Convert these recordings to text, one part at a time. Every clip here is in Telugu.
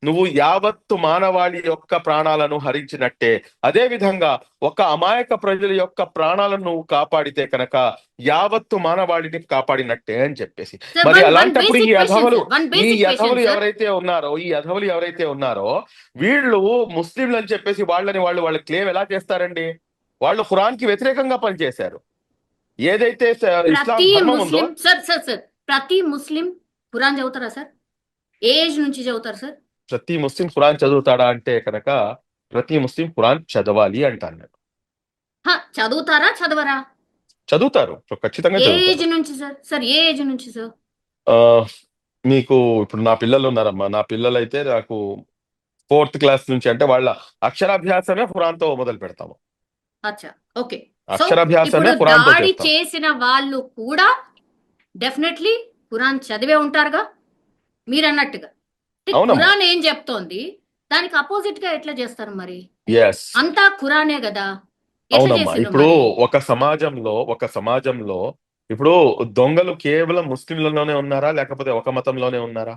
నువ్వు యావత్తు మానవాళి యొక్క ప్రాణాలను హరించినట్టే. అదే విధంగా ఒక అమాయక ప్రజల యొక్క ప్రాణాలను నువ్వు కాపాడితే కనుక యావత్తు మానవాళిని కాపాడినట్టే అని చెప్పేసి. సార్ మరి వన్ అలాంటప్పుడు బేసిక్ క్వశ్చన్ సార్, వన్ ఈ బేసిక్ యధవులు క్వశ్చన్ సార్. ఎవరైతే ఉన్నారో వీళ్ళు ముస్లింలు అని చెప్పేసి వాళ్ళ క్లెయిమ్ ఎలా చేస్తారండి? వాళ్ళు ఖురాన్ కి వ్యతిరేకంగా పనిచేశారు. ఏదైతే ఇస్లాం ప్రతి ధర్మం ఉందో, ముస్లిం సార్ ప్రతి ముస్లిం ఖురాన్ చదువుతారా సార్? ఏ ఏజ్ నుంచి చదువుతారు సార్? ప్రతి ముస్లిం ఖురాన్ చదువుతాడా అంటే కనుక ప్రతి ముస్లిం ఖురాన్ చదవాలి అంటాను నేను. చదువుతారా చదవరా? చదువుతారు, ఖచ్చితంగా ఏ చదువుతారు. ఏజ్ నుంచి సార్? సార్ ఏ ఏజ్ నుంచి సార్? ఆ మీకు ఇప్పుడు నా పిల్లలు ఉన్నారమ్మా. నా పిల్లలు అయితే నాకు 4th క్లాస్ నుంచి, అంటే వాళ్ళ అక్షరాభ్యాసమే ఖురాన్ తో మొదలు పెడతాము. అచ్చా, ఓకే. సో అక్షరాభ్యాసమే ఇప్పుడు ఖురాన్ తో దాడి చేస్తాం. చేసిన వాళ్ళు కూడా డెఫినెట్లీ ఖురాన్ చదివే ఉంటారుగా మీరు అన్నట్టుగా. అవునమ్మా. ఖురాన్ ఏం చెప్తోంది, దానికి అపోజిట్ గా ఎట్లా చేస్తారు మరి? ఎస్, అంతా ఖురానే కదా, ఎట్లా అవునమ్మా. చేసిండ్రు ఇప్పుడు మరి? ఒక సమాజంలో ఇప్పుడు దొంగలు కేవలం ముస్లింలలోనే ఉన్నారా, లేకపోతే ఒక మతంలోనే ఉన్నారా?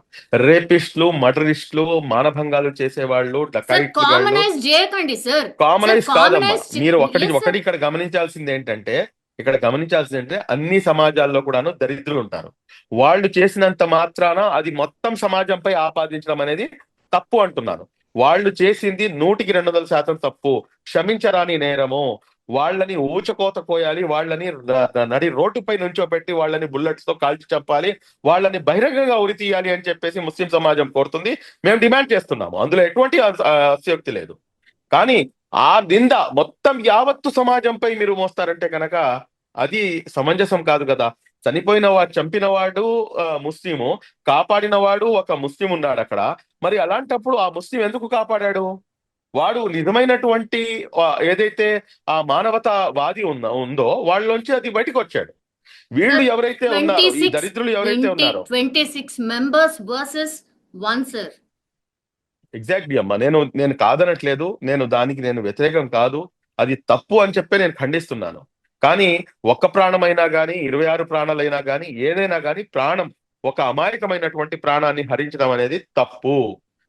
రేపిస్టులు, మర్డరిస్టులు, మానభంగాలు చేసేవాళ్ళు, సార్ డకాయిట్లు గాళ్ళు కామనైజ్ చేయకండి సార్. సార్ కామనైజ్ కాదమ్మా. కామనైజ్ మీరు ఒకటి ఎస్ ఒకటి సార్. ఇక్కడ గమనించాల్సింది ఏంటంటే అన్ని సమాజాల్లో కూడాను దరిద్రులు ఉంటారు. వాళ్ళు చేసినంత మాత్రాన అది మొత్తం సమాజంపై ఆపాదించడం అనేది తప్పు అంటున్నాను. వాళ్ళు చేసింది 100% తప్పు, క్షమించరాని నేరము. వాళ్ళని ఊచకోత కోయాలి, వాళ్ళని నడి రోడ్డుపై నుంచోబెట్టి వాళ్ళని బుల్లెట్స్ తో కాల్చి చంపాలి, వాళ్ళని బహిరంగంగా ఉరి తీయాలి అని చెప్పేసి ముస్లిం సమాజం కోరుతుంది. మేము డిమాండ్ చేస్తున్నాము, అందులో ఎటువంటి అతిశయోక్తి లేదు. కానీ ఆ నింద మొత్తం యావత్తు సమాజంపై మీరు మోస్తారంటే కనుక అది సమంజసం కాదు కదా. చంపినవాడు ముస్లిము, కాపాడినవాడు ఒక ముస్లిం ఉన్నాడు అక్కడ. మరి అలాంటప్పుడు ఆ ముస్లిం ఎందుకు కాపాడాడు? వాడు నిజమైనటువంటి ఏదైతే ఆ మానవతావాది ఉందో వాళ్ళలోంచి అది బయటకు వచ్చాడు. వీళ్ళు సార్ ఎవరైతే ఉన్నారో, ఈ దరిద్రులు ఎవరైతే ఉన్నారో 26 మెంబర్స్ వర్సెస్ 1 సార్. ఎగ్జాక్ట్లీ అమ్మా. నేను కాదనట్లేదు, నేను వ్యతిరేకం కాదు. అది తప్పు అని చెప్పే నేను ఖండిస్తున్నాను. కానీ ఒక్క ప్రాణమైనా కానీ 26 ప్రాణాలైనా కానీ ఏదైనా కానీ ఒక అమాయకమైనటువంటి ప్రాణాన్ని హరించడం అనేది తప్పు.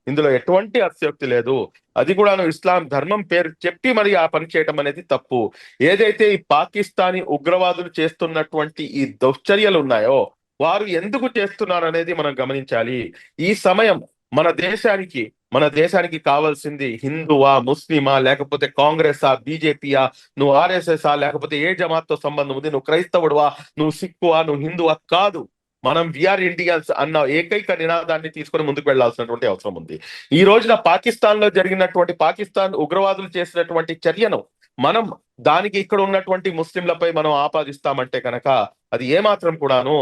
ఇందులో ఎటువంటి అతిశయోక్తి లేదు. అది కూడాను ఇస్లాం ధర్మం పేరు చెప్పి మరి ఆ పని చేయటం అనేది తప్పు. ఏదైతే ఈ పాకిస్తానీ ఉగ్రవాదులు చేస్తున్నటువంటి ఈ దుశ్చర్యలు ఉన్నాయో వారు ఎందుకు చేస్తున్నారు అనేది మనం గమనించాలి. ఈ సమయం మన దేశానికి మన దేశానికి కావాల్సింది హిందువా, ముస్లిమా, లేకపోతే కాంగ్రెసా, బీజేపీయా, నువ్వు ఆర్ఎస్ఎస్ఆ, లేకపోతే ఏ జమాత్తో సంబంధం ఉంది, నువ్వు క్రైస్తవుడువా, నువ్వు సిక్కువా, నువ్వు హిందువా కాదు. మనం విఆర్ ఇండియన్స్ అన్న ఏకైక నినాదాన్ని తీసుకొని ముందుకు వెళ్లాల్సినటువంటి అవసరం ఉంది. ఈ రోజున పాకిస్తాన్ ఉగ్రవాదులు చేసినటువంటి చర్యను మనం దానికి ఇక్కడ ఉన్నటువంటి ముస్లింలపై మనం ఆపాదిస్తామంటే కనుక అది ఏమాత్రం కూడాను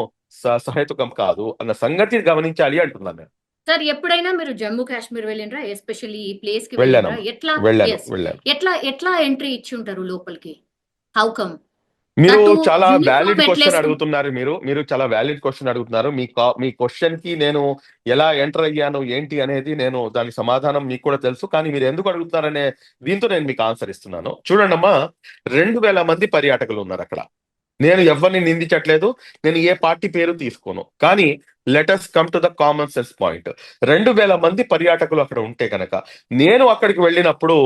సహేతుకం కాదు అన్న సంగతి గమనించాలి అంటున్నాను నేను. సార్ ఎప్పుడైనా మీరు జమ్మూ కాశ్మీర్ వెళ్ళినరా? ఎస్పెషల్లీ ఈ ప్లేస్ కి వెళ్ళినరా? వెళ్ళాను ఎట్లా వెళ్ళాను ఎస్ వెళ్ళాను ఎట్లా ఎట్లా ఎంట్రీ ఇచ్చి ఉంటారు లోపలికి? హౌ కమ్ మీరు దట్ చాలా వ్యాలిడ్ యూనిఫామ్ క్వశ్చన్ ఎట్లేసుకుంటారు? అడుగుతున్నారు. మీరు చాలా వ్యాలిడ్ క్వశ్చన్ అడుగుతున్నారు. మీ క్వశ్చన్ కి నేను ఎలా ఎంటర్ అయ్యాను ఏంటి అనేది దాని సమాధానం మీకు కూడా తెలుసు. కానీ మీరు ఎందుకు అడుగుతున్నారనే దీంతో నేను మీకు ఆన్సర్ ఇస్తున్నాను. చూడండి అమ్మా, 2000 మంది పర్యాటకులు ఉన్నారు అక్కడ. నేను ఎవరిని నిందించట్లేదు, నేను ఏ పార్టీ పేరు తీసుకోను. కానీ let's come to the common sense point. 2000 మంది పర్యాటకులు అక్కడ ఉంటే కనుక నేను అక్కడికి వెళ్ళినప్పుడు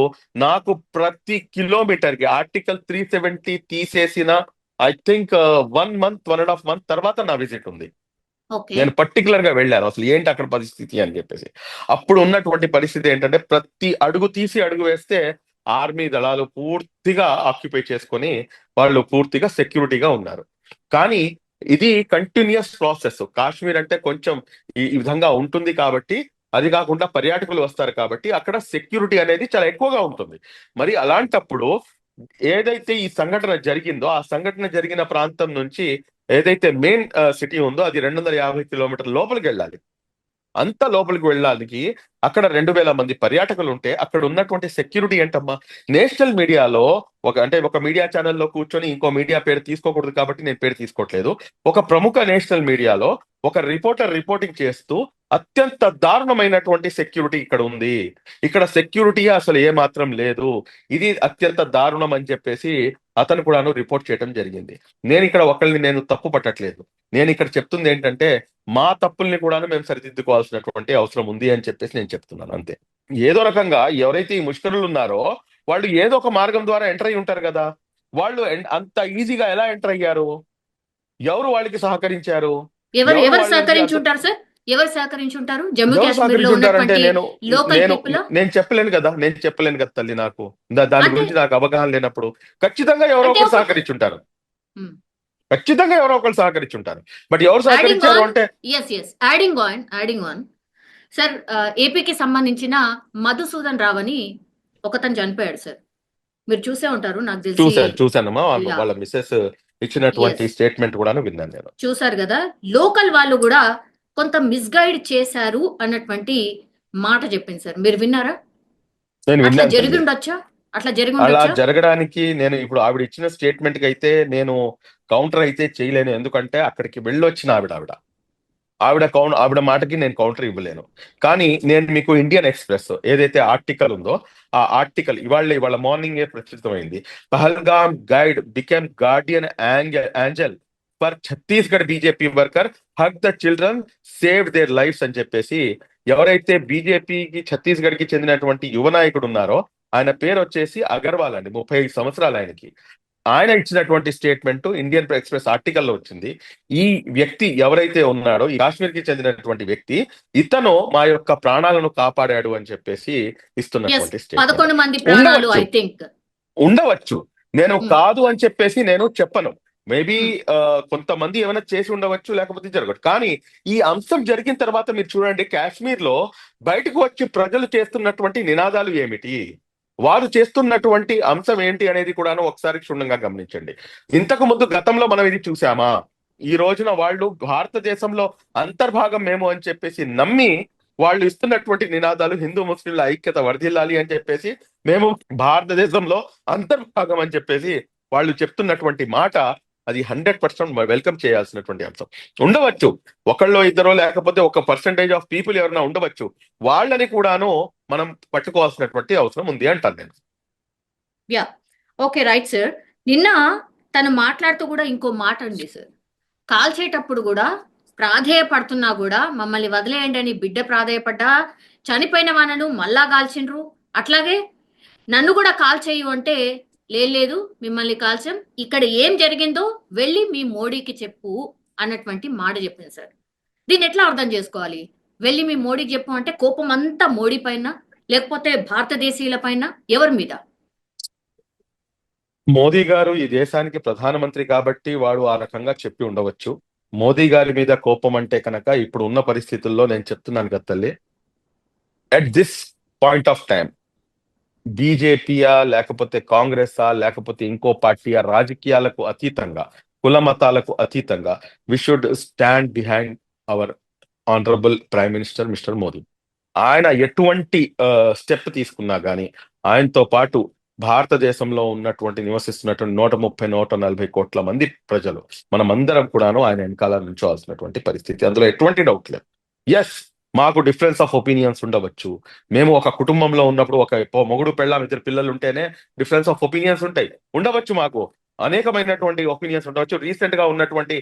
నాకు ప్రతి కిలోమీటర్ కి ఆర్టికల్ 370 తీసేసిన ఐ థింక్ 1.5 మంత్ తర్వాత నా విజిట్ ఉంది. ఓకే. నేను పర్టికులర్ గా వెళ్ళాను అసలు ఏంటి అక్కడ పరిస్థితి అని చెప్పేసి. అప్పుడు ఉన్నటువంటి పరిస్థితి ఏంటంటే ప్రతి అడుగు తీసి అడుగు వేస్తే ఆర్మీ దళాలు పూర్తిగా ఆక్యుపై చేసుకొని వాళ్ళు పూర్తిగా సెక్యూరిటీగా ఉన్నారు. కానీ ఇది కంటిన్యూస్ ప్రాసెస్. కాశ్మీర్ అంటే కొంచెం ఈ విధంగా ఉంటుంది కాబట్టి, అది కాకుండా పర్యాటకులు వస్తారు కాబట్టి అక్కడ సెక్యూరిటీ అనేది చాలా ఎక్కువగా ఉంటుంది. మరి అలాంటప్పుడు ఏదైతే ఈ సంఘటన జరిగిందో ఆ సంఘటన జరిగిన ప్రాంతం నుంచి ఏదైతే మెయిన్ సిటీ ఉందో అది 250 కిలోమీటర్ల లోపలికి వెళ్ళాలి. అంత లోపలికి వెళ్ళడానికి అక్కడ 2000 మంది పర్యాటకులు ఉంటే అక్కడ ఉన్నటువంటి సెక్యూరిటీ ఏంటమ్మా? నేషనల్ మీడియాలో ఒక మీడియా ఛానల్లో కూర్చొని ఇంకో మీడియా పేరు తీసుకోకూడదు కాబట్టి నేను పేరు తీసుకోవట్లేదు. ఒక ప్రముఖ నేషనల్ మీడియాలో ఒక రిపోర్టింగ్ చేస్తూ అత్యంత దారుణమైనటువంటి సెక్యూరిటీ ఇక్కడ ఉంది. ఇక్కడ సెక్యూరిటీ అసలు ఏ మాత్రం లేదు. ఇది అత్యంత దారుణం అని చెప్పేసి అతను కూడాను రిపోర్ట్ చేయడం జరిగింది. నేను ఇక్కడ ఒకళ్ళని నేను తప్పు పట్టట్లేదు. నేను ఇక్కడ చెప్తుంది ఏంటంటే మా తప్పుల్ని కూడాను మేము సరిదిద్దుకోవాల్సినటువంటి అవసరం ఉంది అని చెప్పేసి నేను చెప్తున్నాను అంతే. ఏదో రకంగా ఎవరైతే ఈ ముష్కరులు ఉన్నారో వాళ్ళు ఏదో ఒక మార్గం ద్వారా ఎంటర్ అయి ఉంటారు కదా. వాళ్ళు అంత ఈజీగా ఎలా ఎంటర్ అయ్యారు? ఎవరు వాళ్ళకి సహకరించారు? ఎవరు ఎవరు ఎవరు వాళ్ళకి సహకరించి ఉంటారు సార్? ఎవరు సహకరించి ఉంటారు? జమ్మూ ఎవరు కాశ్మీర్ లో సహకరించుంటారంటే ఉన్నటువంటి లోకల్ నేను పీపుల్ నేను చెప్పలేను కదా. నేను చెప్పలేను కదా తల్లి. నాకు దాని అంటే గురించి నాకు అవగాహన లేనప్పుడు ఖచ్చితంగా ఎవరో అంటే ఒకరు ఒక సహకరించుంటారు. ఖచ్చితంగా ఎవరో ఒకరు సహకరించుంటారు. బట్ ఎవరు యాడింగ్ సహకరించారు ఆన్ అంటే ఎస్ యాడింగ్ ఆన్ సార్, ఏపీకి సంబంధించిన మధుసూదన్ రావు అని ఒకతను చనిపోయాడు సార్. మీరు చూసే ఉంటారు నాకు తెలిసి. చూశానమ్మా. యా, వాళ్ళ మిస్సెస్ ఇచ్చినటువంటి ఎస్, స్టేట్మెంట్ కూడాను విన్నాను నేను. చూసారు కదా. లోకల్ వాళ్ళు కూడా కొంత మిస్గైడ్ చేశారు అన్నటువంటి మాట చెప్పింది సార్. మీరు విన్నారా? నేను అట్లా విన్నాను జరిగి తల్లి. ఉండొచ్చా? అట్లా జరిగి అలా ఉండొచ్చా? జరగడానికి నేను ఇప్పుడు ఆవిడ ఇచ్చిన స్టేట్మెంట్ కి అయితే నేను కౌంటర్ అయితే చేయలేను. ఎందుకంటే అక్కడికి వెళ్ళొచ్చిన ఆవిడ ఆవిడ మాటకి నేను కౌంటర్ ఇవ్వలేను. కానీ నేను మీకు ఇండియన్ ఎక్స్‌ప్రెస్ ఏదైతే ఆర్టికల్ ఉందో ఆ ఆర్టికల్ ఇవాళ మార్నింగే ప్రచురితమైంది. Pahalgam guide became guardian angel for Chhattisgarh BJP worker hug the children saved their lives అని చెప్పేసి ఎవరైతే బీజేపీకి ఛత్తీస్గఢ్ కి చెందినటువంటి యువ నాయకుడు ఉన్నారో ఆయన పేరు వచ్చేసి అగర్వాల్ అండి. 35 సంవత్సరాలు ఆయనకి. ఆయన ఇచ్చినటువంటి స్టేట్మెంట్ ఇండియన్ ఎక్స్‌ప్రెస్ ఆర్టికల్లో వచ్చింది. ఈ వ్యక్తి ఎవరైతే ఉన్నాడో ఈ కాశ్మీర్ కి చెందినటువంటి వ్యక్తి ఇతను మా యొక్క ప్రాణాలను కాపాడాడు అని చెప్పేసి ఎస్, ఇస్తున్నటువంటి స్టేట్మెంట్. 11 మంది ప్రాణాలు ఐ ఉండవచ్చు థింక్. ఉండవచ్చు. నేను కాదు అని చెప్పేసి నేను చెప్పను. మేబీ కొంతమంది ఏమైనా చేసి ఉండవచ్చు, లేకపోతే జరగవచ్చు. కానీ ఈ అంశం జరిగిన తర్వాత మీరు చూడండి, కాశ్మీర్ లో బయటకు వచ్చి ప్రజలు చేస్తున్నటువంటి నినాదాలు ఏమిటి, వారు చేస్తున్నటువంటి అంశం ఏంటి అనేది కూడాను ఒకసారి క్షుణ్ణంగా గమనించండి. ఇంతకు ముందు గతంలో మనం ఇది చూసామా? ఈ రోజున వాళ్ళు భారతదేశంలో అంతర్భాగం మేము అని చెప్పేసి నమ్మి వాళ్ళు ఇస్తున్నటువంటి నినాదాలు హిందూ ముస్లింల ఐక్యత వర్ధిల్లాలి అని చెప్పేసి, మేము భారతదేశంలో అంతర్భాగం అని చెప్పేసి వాళ్ళు చెప్తున్నటువంటి మాట అది 100% వెల్కమ్ చేయాల్సినటువంటి అంశం. ఉండవచ్చు ఒకళ్ళో ఇద్దరో లేకపోతే ఒక పర్సంటేజ్ ఆఫ్ పీపుల్ ఎవరైనా ఉండవచ్చు. వాళ్ళని కూడాను మనం పట్టుకోవాల్సినటువంటి అవసరం ఉంది అంటాను నేను. Yeah, okay, right sir. నిన్న తను మాట్లాడుతూ కూడా ఇంకో మాట అండి సార్. కాల్చేటప్పుడు కూడా ప్రాధేయపడుతున్నా కూడా మమ్మల్ని వదిలేయండి అని బిడ్డ ప్రాధేయపడ్డా చనిపోయిన వాళ్ళను మళ్ళా కాల్చిండ్రు. అట్లాగే నన్ను కూడా కాల్ చేయు అంటే లేదు మిమ్మల్ని కాల్చాం, ఇక్కడ ఏం జరిగిందో వెళ్ళి మీ మోడీకి చెప్పు అన్నటువంటి మాట చెప్పింది సార్. దీన్ని ఎట్లా అర్థం చేసుకోవాలి? వెళ్ళి మీ మోడీకి చెప్పు అంటే కోపం అంతా మోడీ పైన, లేకపోతే భారతదేశీయుల పైన, ఎవరి మీద? మోదీ గారు ఈ దేశానికి ప్రధానమంత్రి కాబట్టి వాడు ఆ రకంగా చెప్పి ఉండవచ్చు. మోదీ గారి మీద కోపం అంటే కనుక ఇప్పుడు ఉన్న పరిస్థితుల్లో నేను చెప్తున్నాను కదా తల్లి, at this point of time బీజేపీయా లేకపోతే కాంగ్రెసా లేకపోతే ఇంకో పార్టీయా, రాజకీయాలకు అతీతంగా, కుల మతాలకు అతీతంగా we should stand behind our honourable prime minister mister Modi. ఆయన ఎటువంటి స్టెప్ తీసుకున్నా గానీ ఆయనతో పాటు భారతదేశంలో ఉన్నటువంటి నివసిస్తున్నటువంటి 130-140 కోట్ల మంది ప్రజలు మనమందరం కూడాను ఆయన వెనకాల నుంచోవాల్సినటువంటి పరిస్థితి. అందులో ఎటువంటి డౌట్ లేదు. ఎస్, మాకు డిఫరెన్స్ ఆఫ్ ఒపీనియన్స్ ఉండవచ్చు. మేము ఒక కుటుంబంలో ఉన్నప్పుడు ఒక మొగుడు పెళ్ళాం ఇద్దరు పిల్లలు ఉంటేనే డిఫరెన్స్ ఆఫ్ ఒపీనియన్స్ ఉండవచ్చు. మాకు అనేకమైనటువంటి ఒపీనియన్స్ ఉండవచ్చు. రీసెంట్ గా ఉన్నటువంటి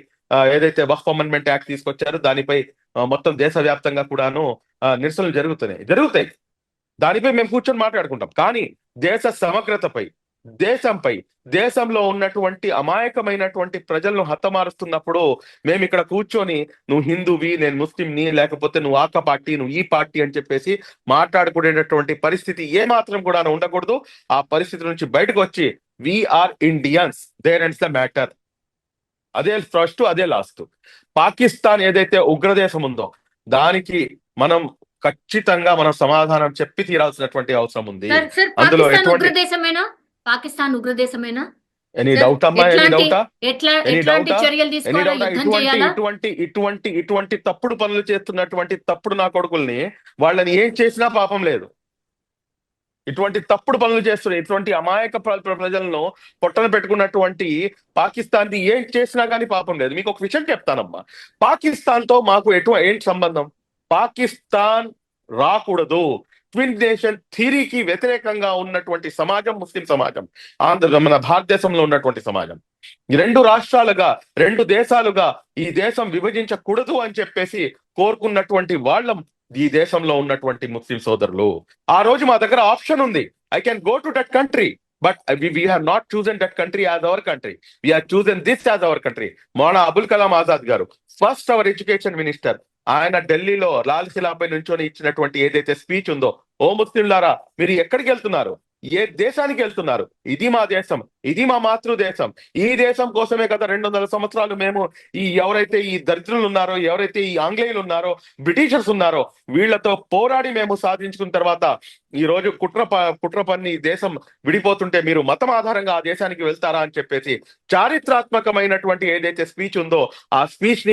ఏదైతే వక్ఫ్ అమెండ్మెంట్ యాక్ట్ తీసుకొచ్చారో దానిపై మొత్తం దేశవ్యాప్తంగా కూడాను నిరసనలు జరుగుతాయి. దానిపై మేము కూర్చొని మాట్లాడుకుంటాం. కానీ దేశ సమగ్రతపై, దేశంలో ఉన్నటువంటి అమాయకమైనటువంటి ప్రజలను హతమారుస్తున్నప్పుడు మేము ఇక్కడ కూర్చొని నువ్వు హిందూవి, నేను ముస్లింని, లేకపోతే నువ్వు ఆక పార్టీ, నువ్వు ఈ పార్టీ అని చెప్పేసి మాట్లాడుకునేటటువంటి పరిస్థితి ఏ మాత్రం కూడా ఉండకూడదు. ఆ పరిస్థితి నుంచి బయటకు వచ్చి we are Indians, there ends the matter. అదే ఫస్ట్, అదే లాస్ట్. పాకిస్తాన్ ఏదైతే ఉగ్రదేశం ఉందో దానికి మనం ఖచ్చితంగా మనం సమాధానం చెప్పి తీరాల్సినటువంటి అవసరం ఉంది. అందులో పాకిస్తాన్ ఉగ్రదేశమేనా? ఎనీ డౌట్ అమ్మా? ఎట్లాంటి చర్యలు తీసుకోవాలా? యుద్ధం చేయాలా? ఇటువంటి తప్పుడు పనులు చేస్తున్నటువంటి తప్పుడు నా కొడుకుల్ని వాళ్ళని ఏం చేసినా పాపం లేదు. ఇటువంటి తప్పుడు పనులు చేస్తున్న ఇటువంటి అమాయక ప్రజలను పొట్టన పెట్టుకున్నటువంటి పాకిస్తాన్ ఏం చేసినా కానీ పాపం లేదు. మీకు ఒక విషయం చెప్తానమ్మా, పాకిస్తాన్ తో మాకు ఏంటి సంబంధం? పాకిస్తాన్ రాకూడదు. ట్విన్ నేషన్ థిరీకి వ్యతిరేకంగా ఉన్నటువంటి సమాజం ముస్లిం సమాజం, మన భారతదేశంలో ఉన్నటువంటి సమాజం. రెండు రాష్ట్రాలుగా, రెండు దేశాలుగా ఈ దేశం విభజించకూడదు అని చెప్పేసి కోరుకున్నటువంటి వాళ్ళం ఈ దేశంలో ఉన్నటువంటి ముస్లిం సోదరులు. ఆ రోజు మా దగ్గర ఆప్షన్ ఉంది, I can go to that country, but we have not chosen that country as our country. We have chosen this as our country. Maulana Abul Kalam Azad గారు, ఫస్ట్ అవర్ ఎడ్యుకేషన్ మినిస్టర్, ఆయన ఢిల్లీలో లాల్ శిలాపై నుంచొని ఇచ్చినటువంటి ఏదైతే స్పీచ్ ఉందో, ఓ ముస్లింలారా మీరు ఎక్కడికి వెళ్తున్నారు, ఏ దేశానికి వెళ్తున్నారు, ఇది మా దేశం, ఇది మా మాతృదేశం, ఈ దేశం కోసమే గత 200 సంవత్సరాలు మేము ఎవరైతే ఈ దరిద్రులు ఉన్నారో, ఎవరైతే ఈ ఆంగ్లేయులు ఉన్నారో, బ్రిటిషర్స్ ఉన్నారో, వీళ్లతో పోరాడి మేము సాధించుకున్న తర్వాత ఈ రోజు కుట్ర పన్ని ఈ దేశం విడిపోతుంటే మీరు మతం ఆధారంగా ఆ దేశానికి వెళ్తారా అని చెప్పేసి చారిత్రాత్మకమైనటువంటి ఏదైతే స్పీచ్ ఉందో ఆ స్పీచ్ ని